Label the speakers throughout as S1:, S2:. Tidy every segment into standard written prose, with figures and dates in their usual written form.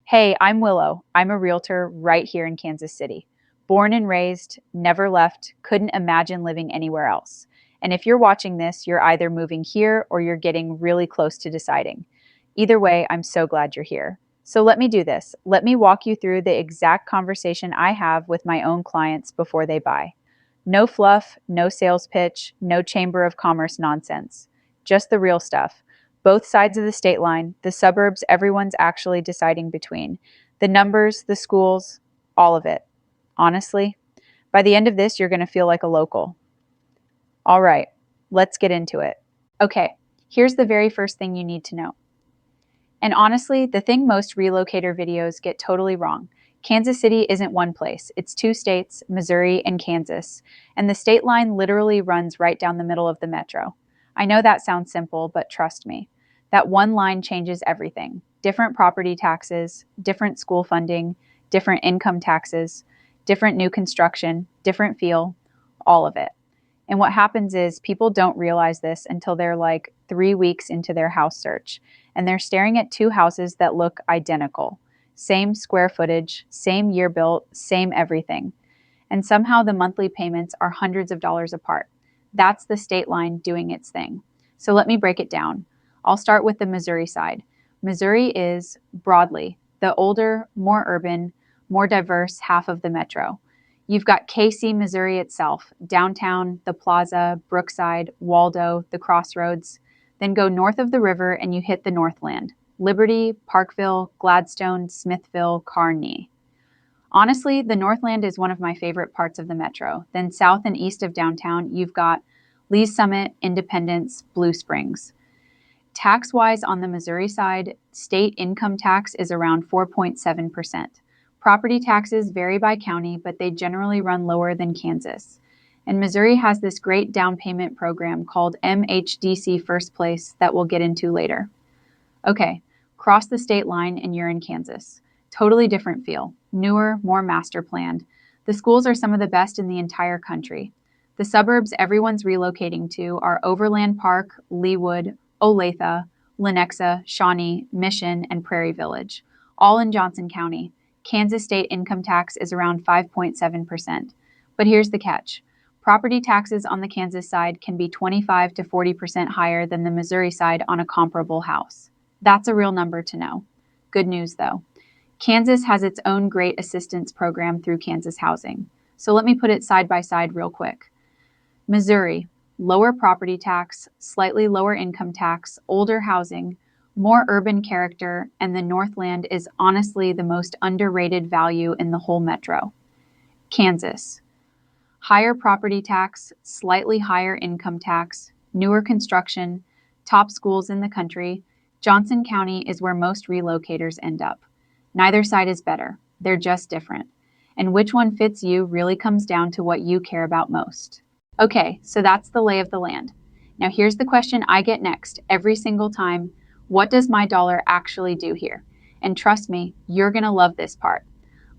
S1: Hey, I'm Willow. I'm a realtor right here in Kansas City. Born and raised, never left, couldn't imagine living anywhere else. And if you're watching this, you're either moving here or you're getting really close to deciding. Either way, I'm so glad you're here. So let me do this. Let me walk you through the exact conversation I have with my own clients before they buy. No fluff, no sales pitch, no Chamber of Commerce nonsense. Just the real stuff. Both sides of the state line, the suburbs everyone's actually deciding between, the numbers, the schools, all of it. Honestly, by the end of this, you're going to feel like a local. All right, let's get into it. Okay, here's the very first thing you need to know. And honestly, the thing most relocator videos get totally wrong. Kansas City isn't one place. It's two states, Missouri and Kansas. And the state line literally runs right down the middle of the metro. I know that sounds simple, but trust me. That one line changes everything. Different property taxes, different school funding, different income taxes, different new construction, different feel, all of it. And what happens is people don't realize this until they're like 3 weeks into their house search, and they're staring at two houses that look identical. Same square footage, same year built, same everything. And somehow the monthly payments are hundreds of dollars apart. That's the state line doing its thing. So let me break it down. I'll start with the Missouri side. Missouri is, broadly, the older, more urban, more diverse half of the metro. You've got KC, Missouri itself, downtown, the Plaza, Brookside, Waldo, the Crossroads. Then go north of the river and you hit the Northland. Liberty, Parkville, Gladstone, Smithville, Kearney. Honestly, the Northland is one of my favorite parts of the metro. Then south and east of downtown, you've got Lee's Summit, Independence, Blue Springs. Tax-wise on the Missouri side, state income tax is around 4.7%. Property taxes vary by county, but they generally run lower than Kansas. And Missouri has this great down payment program called MHDC First Place that we'll get into later. Okay, cross the state line and you're in Kansas. Totally different feel. Newer, more master planned. The schools are some of the best in the entire country. The suburbs everyone's relocating to are Overland Park, Leawood, Olathe, Lenexa, Shawnee, Mission, and Prairie Village, all in Johnson County. Kansas state income tax is around 5.7%. But here's the catch. Property taxes on the Kansas side can be 25 to 40% higher than the Missouri side on a comparable house. That's a real number to know. Good news, though. Kansas has its own great assistance program through Kansas Housing. So let me put it side by side real quick. Missouri, lower property tax, slightly lower income tax, older housing, more urban character, and the Northland is honestly the most underrated value in the whole metro. Kansas, higher property tax, slightly higher income tax, newer construction, top schools in the country. Johnson County is where most relocators end up. Neither side is better. They're just different. And which one fits you really comes down to what you care about most. Okay, so that's the lay of the land. Now here's the question I get next every single time. What does my dollar actually do here? And trust me, you're going to love this part.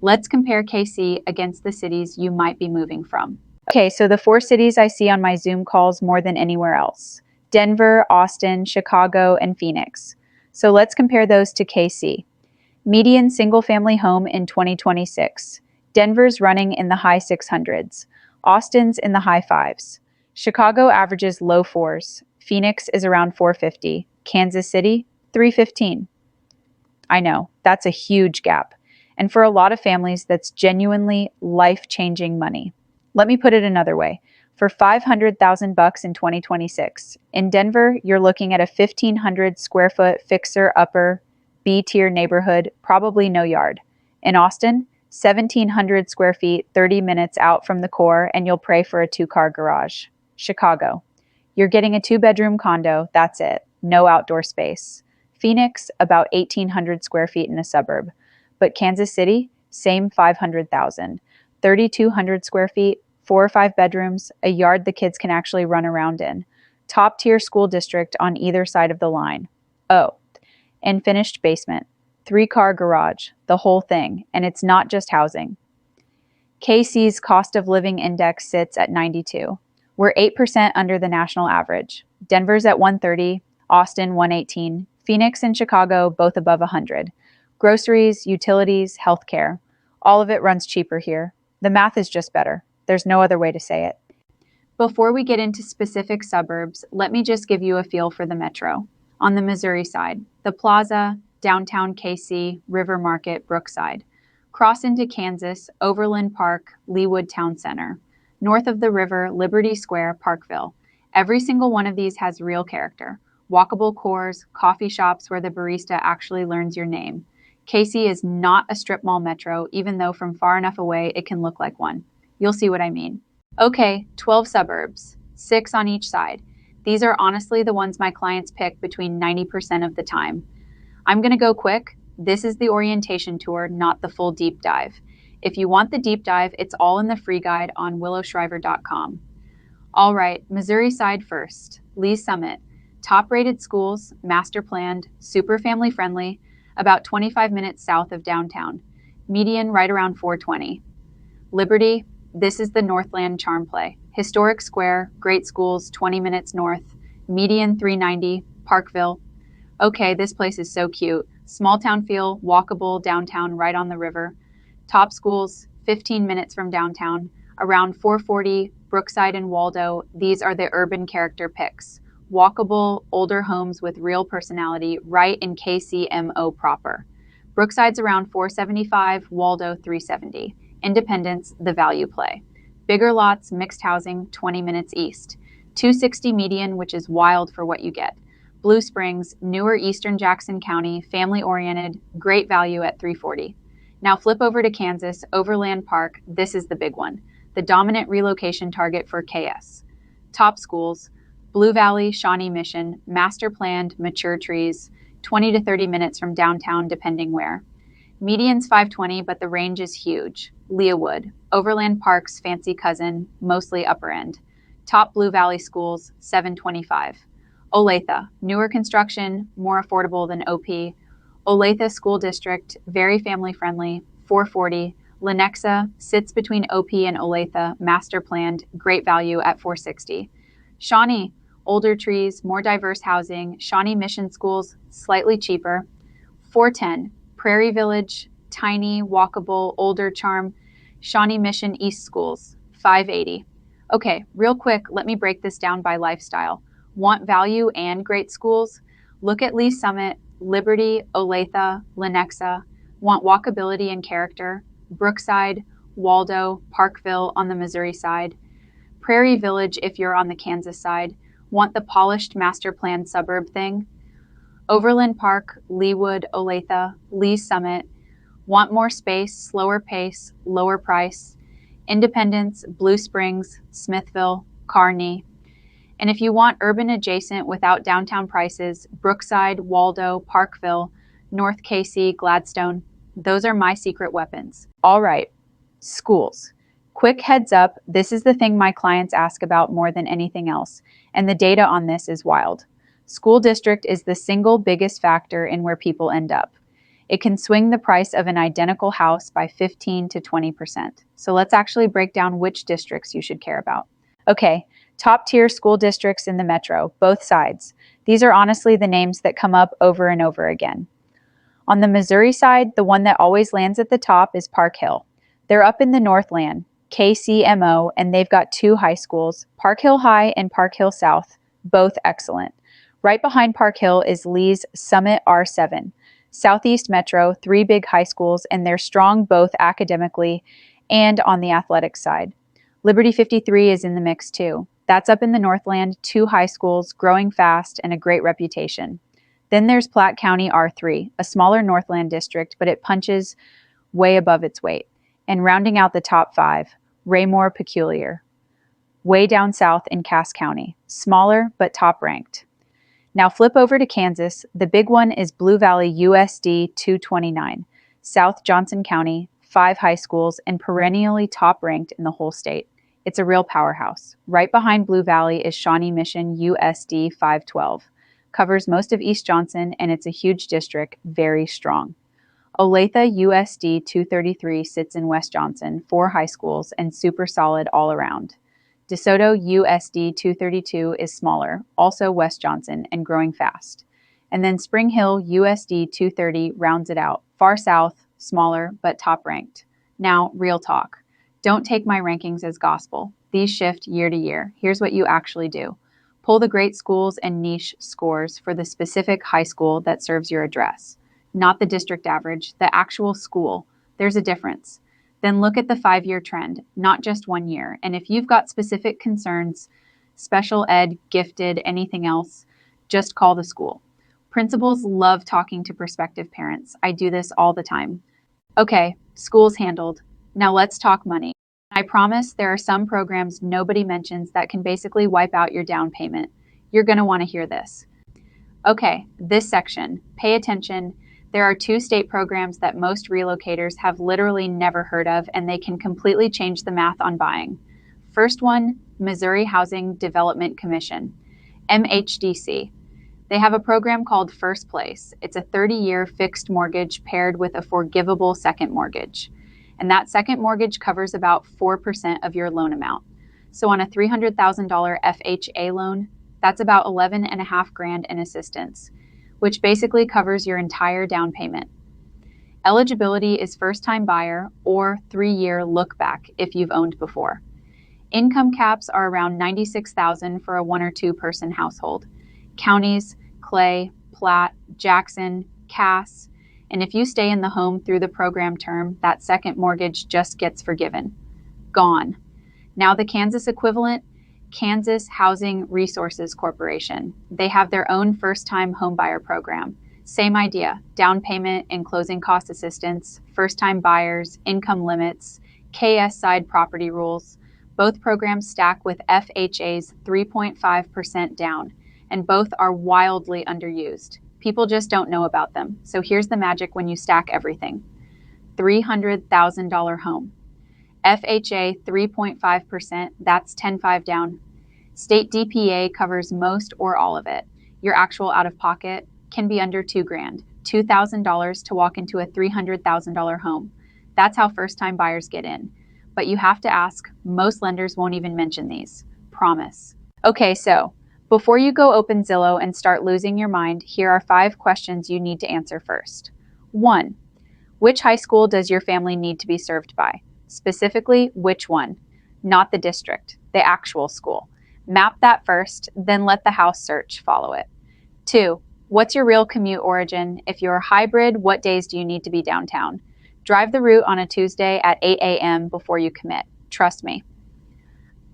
S1: Let's compare KC against the cities you might be moving from. Okay, so the 4 cities I see on my Zoom calls more than anywhere else. Denver, Austin, Chicago, and Phoenix. So let's compare those to KC. Median single-family home in 2026. Denver's running in the high 600s. Austin's in the high 5s. Chicago averages low 4s. Phoenix is around 450. Kansas City, 315. I know, that's a huge gap. And for a lot of families, that's genuinely life-changing money. Let me put it another way. For $500,000 in 2026, in Denver, you're looking at a 1,500 square foot fixer-upper B-tier neighborhood, probably no yard. In Austin, 1,700 square feet, 30 minutes out from the core, and you'll pray for a 2-car garage. Chicago, you're getting a 2-bedroom condo, that's it. No outdoor space. Phoenix, about 1,800 square feet in a suburb. But Kansas City, same 500,000. 3,200 square feet, 4 or 5 bedrooms, a yard the kids can actually run around in. Top tier school district on either side of the line. Oh, and finished basement. 3-car garage, the whole thing, and it's not just housing. KC's cost of living index sits at 92. We're 8% under the national average. Denver's at 130, Austin 118, Phoenix and Chicago both above 100. Groceries, utilities, healthcare. All of it runs cheaper here. The math is just better. There's no other way to say it. Before we get into specific suburbs, let me just give you a feel for the metro. On the Missouri side, the Plaza, downtown KC, River Market, Brookside. Cross into Kansas, Overland Park, Leawood Town Center. North of the river, Liberty Square, Parkville. Every single one of these has real character. Walkable cores, coffee shops where the barista actually learns your name. KC is not a strip mall metro, even though from far enough away it can look like one. You'll see what I mean. Okay, 12 suburbs, 6 on each side. These are honestly the ones my clients pick between 90% of the time. I'm going to go quick. This is the orientation tour, not the full deep dive. If you want the deep dive, it's all in the free guide on willowshriver.com. All right, Missouri side first. Lee's Summit. Top-rated schools, master planned, super family friendly, about 25 minutes south of downtown. Median right around 420. Liberty. This is the Northland Charm Play. Historic Square, great schools, 20 minutes north. Median 390, Parkville. Okay, this place is so cute. Small town feel, walkable downtown right on the river. Top schools, 15 minutes from downtown. Around 440, Brookside and Waldo. These are the urban character picks. Walkable, older homes with real personality right in KCMO proper. Brookside's around 475, Waldo 370. Independence, the value play. Bigger lots, mixed housing, 20 minutes east. 260 median, which is wild for what you get. Blue Springs, newer Eastern Jackson County, family-oriented, great value at 340. Now flip over to Kansas, Overland Park. This is the big one. The dominant relocation target for KS. Top schools, Blue Valley, Shawnee Mission, master planned, mature trees, 20 to 30 minutes from downtown depending where. Median's 520, but the range is huge. Leawood, Overland Park's fancy cousin, mostly upper end. Top Blue Valley schools, 725. Olathe, newer construction, more affordable than OP. Olathe School District, very family friendly, 440. Lenexa sits between OP and Olathe, master planned, great value at 460. Shawnee, older trees, more diverse housing. Shawnee Mission Schools, slightly cheaper, 410. Prairie Village, tiny, walkable, older charm. Shawnee Mission East Schools, 580. Okay, real quick, let me break this down by lifestyle. Want value and great schools? Look at Lee's Summit, Liberty, Olathe, Lenexa. Want walkability and character? Brookside, Waldo, Parkville on the Missouri side. Prairie Village if you're on the Kansas side. Want the polished master plan suburb thing? Overland Park, Leawood, Olathe, Lee's Summit. Want more space, slower pace, lower price. Independence, Blue Springs, Smithville, Kearney. And if you want urban adjacent without downtown prices, Brookside, Waldo, Parkville, North KC, Gladstone. Those are my secret weapons. All right, schools. Quick heads up, this is the thing my clients ask about more than anything else, and the data on this is wild. School district is the single biggest factor in where people end up. It can swing the price of an identical house by 15 to 20%. So let's actually break down which districts you should care about. Okay, top tier school districts in the metro, both sides. These are honestly the names that come up over and over again. On the Missouri side, the one that always lands at the top is Park Hill. They're up in the Northland, KCMO, and they've got 2 high schools, Park Hill High and Park Hill South, both excellent. Right behind Park Hill is Lee's Summit R7. Southeast Metro, 3 big high schools, and they're strong both academically and on the athletic side. Liberty 53 is in the mix too. That's up in the Northland, 2 high schools, growing fast, and a great reputation. Then there's Platte County R3, a smaller Northland district, but it punches way above its weight. And rounding out the top 5, Raymore Peculiar, way down south in Cass County, smaller but top ranked. Now flip over to Kansas. The big one is Blue Valley USD 229, South Johnson County, 5 high schools, and perennially top ranked in the whole state. It's a real powerhouse. Right behind Blue Valley is Shawnee Mission USD 512. Covers most of East Johnson, and it's a huge district, very strong. Olathe USD 233 sits in West Johnson, 4 high schools, and super solid all around. DeSoto USD 232 is smaller, also West Johnson, and growing fast. And then Spring Hill USD 230 rounds it out, Far south, smaller, but top ranked. Now, real talk. Don't take my rankings as gospel. These shift year to year. Here's what you actually do. Pull the great schools and niche scores for the specific high school that serves your address. Not the district average, the actual school. There's a difference. Then look at the 5-year trend, not just 1 year. And if you've got specific concerns, special ed, gifted, anything else, just call the school. Principals love talking to prospective parents. I do this all the time. Okay, school's handled. Now let's talk money. I promise there are some programs nobody mentions that can basically wipe out your down payment. You're going to want to hear this. Okay, this section, pay attention. There are 2 state programs that most relocators have literally never heard of, and they can completely change the math on buying. First one, Missouri Housing Development Commission, MHDC. They have a program called First Place. It's a 30-year fixed mortgage paired with a forgivable second mortgage. And that second mortgage covers about 4% of your loan amount. So on a $300,000 FHA loan, that's about $11,500 in assistance, which basically covers your entire down payment. Eligibility is first-time buyer or 3-year look-back if you've owned before. Income caps are around $96,000 for a 1 or 2 person household. Counties, Clay, Platte, Jackson, Cass, and if you stay in the home through the program term, that second mortgage just gets forgiven. Gone. Now the Kansas equivalent, Kansas Housing Resources Corporation. They have their own first-time homebuyer program. Same idea, down payment and closing cost assistance, first-time buyers, income limits, KS side property rules. Both programs stack with FHA's 3.5% down, and both are wildly underused. People just don't know about them. So here's the magic when you stack everything. $300,000 home. FHA 3.5%, that's 10.5 down. State DPA covers most or all of it. Your actual out-of-pocket can be under $2,000, $2,000 to walk into a $300,000 home. That's how first-time buyers get in. But you have to ask. Most lenders won't even mention these. Promise. Okay, so before you go open Zillow and start losing your mind, here are 5 questions you need to answer first. 1. Which high school does your family need to be served by? Specifically, which one? Not the district, the actual school. Map that first, then let the house search follow it. 2. What's your real commute origin? If you're a hybrid, what days do you need to be downtown? Drive the route on a Tuesday at 8 a.m. before you commit. Trust me.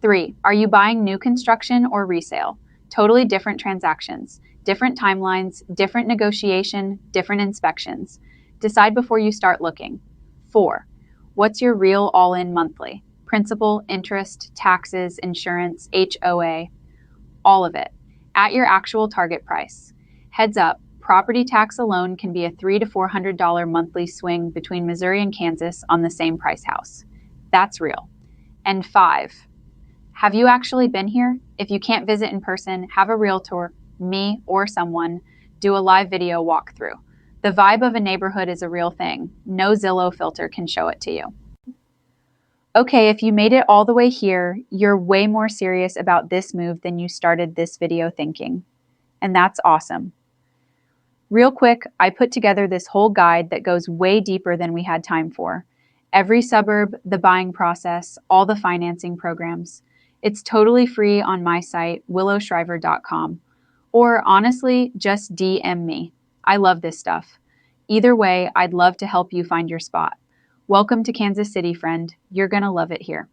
S1: 3. Are you buying new construction or resale? Totally different transactions, different timelines, different negotiation, different inspections. Decide before you start looking. 4. What's your real all-in monthly? Principal, interest, taxes, insurance, HOA, all of it, at your actual target price. Heads up, property tax alone can be a $300 to $400 monthly swing between Missouri and Kansas on the same price house. That's real. And 5. Have you actually been here? If you can't visit in person, have a realtor, me or someone, do a live video walkthrough. The vibe of a neighborhood is a real thing. No Zillow filter can show it to you. Okay, if you made it all the way here, you're way more serious about this move than you started this video thinking. And that's awesome. Real quick, I put together this whole guide that goes way deeper than we had time for. Every suburb, the buying process, all the financing programs. It's totally free on my site, willowshriver.com. Or honestly, just DM me. I love this stuff. Either way, I'd love to help you find your spot. Welcome to Kansas City, friend. You're gonna love it here.